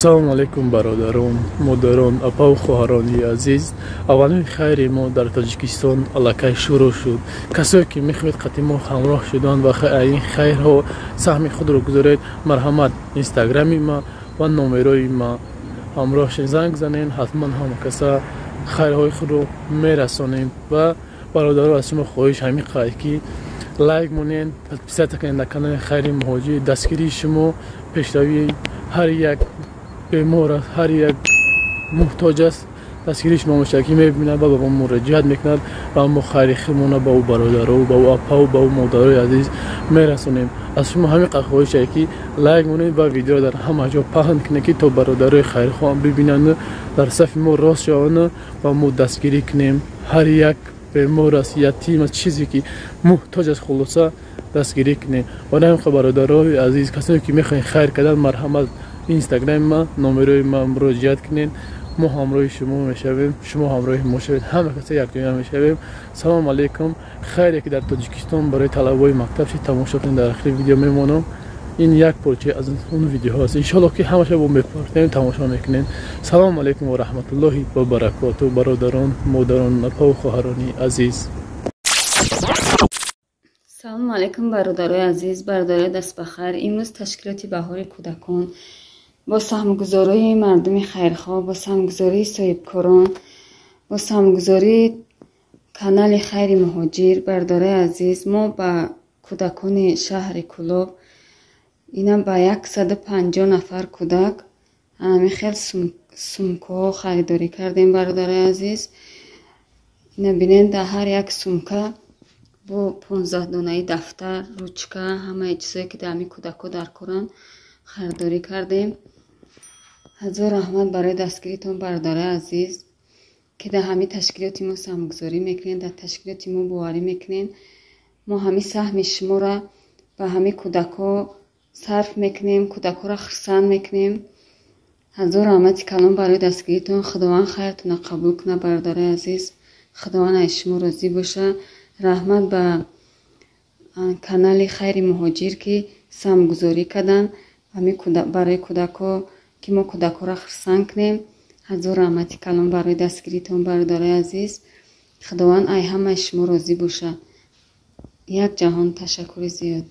السلام علیکم برادران، مادران، اپا و خواهرانی عزیز. اولین خیر ما در تاجیکستان الکی شروع شد. کسایی که میخواهید قطعی ما همراه شدن و این خیرها سهم خود را گذارید، مرحمت اینستاگرامی ما و نامرای ما همراه شید، زنگ زنین، حتما هم کسا خیرهای خود رو میرسانیم. و برادران از شما خواهش همین خواهید که لایک مونین، تثبیت کنین در کانال خیر مهاجر. دستگیری شما پیشروی هر یک بیمار، هر یک محتاج است، دستگیریش ما مشکی میبینه و با ما مراجعت میکند و ما خیر خیمونه با او برادر و با او اپا و با او مادرای عزیز میرسونیم. از شما همین خواهش که لایک مونید و ویدیو در همه جا پخش کنید که تا برادرای خیر خواه ببینند، در صف ما راست شوند و ما دستگیری کنیم. هر یک بیمار است، یتیم است، چیزی که محتاج است خلاصه دستگیری کنیم. و نه برادرای عزیز، کسانی که میخواین خیر کردن، مرحمت اینستاگرام ما، نامرای ما مراجعت کنین. ما همراه شما میشویم، شما همراه ما شوید، همه کسی یک جای میشویم. سلام علیکم. خیلی که در تاجیکستان برای طلبای مکتب شید تماشا کنید. در آخر ویدیو میمونم. این یک پارچه از اون ویدیو هاست، ان شاء الله که همه شب میپرسیم تماشا میکنین. سلام علیکم و رحمت الله و برکاته برادران، مادران، اپا و خواهرانی عزیز. سلام علیکم برادرای عزیز، برادرای دست بخیر. امروز تشکیلات بهار کودکان با سهمگذاری مردم خیرخواه، با سهمگذاری صاحبکاران، با سهمگذاری کانال خیر مهاجر، برادرای عزیز، ما با کودکان شهر کلوب اینا با 150 نفر کودک همین خیلی سمکه خریداری کردیم. برادرای عزیز، اینا بینید در هر یک سمکه با 15 دانه دفتر، روچکه، همه چیزایی که دمی کودکا در کارن خریداری کردیم. هزار رحمت برای دستگیریتون برادرای عزیز که در همین تشکیلات ما سهمگذاری میکنین، در تشکیلات ما بواری میکنین. ما همین سهم شما را به همین کودکا صرف میکنیم، کودکا را خرسند میکنیم. هزار رحمت کلام برای دستگیریتون. خداوند خیرتون قبول کنه برادرای عزیز. خداوند از شما راضی باشه. رحمت به کانال خیر مهاجر که سهمگذاری کردن همین برای کودکا که ما کودکا را خرسند کنیم. هزار رحمت کلام برای دستگیریتون برادرای عزیز. خداوند ای همه شما راضی باشه. یک جهان تشکر زیاد.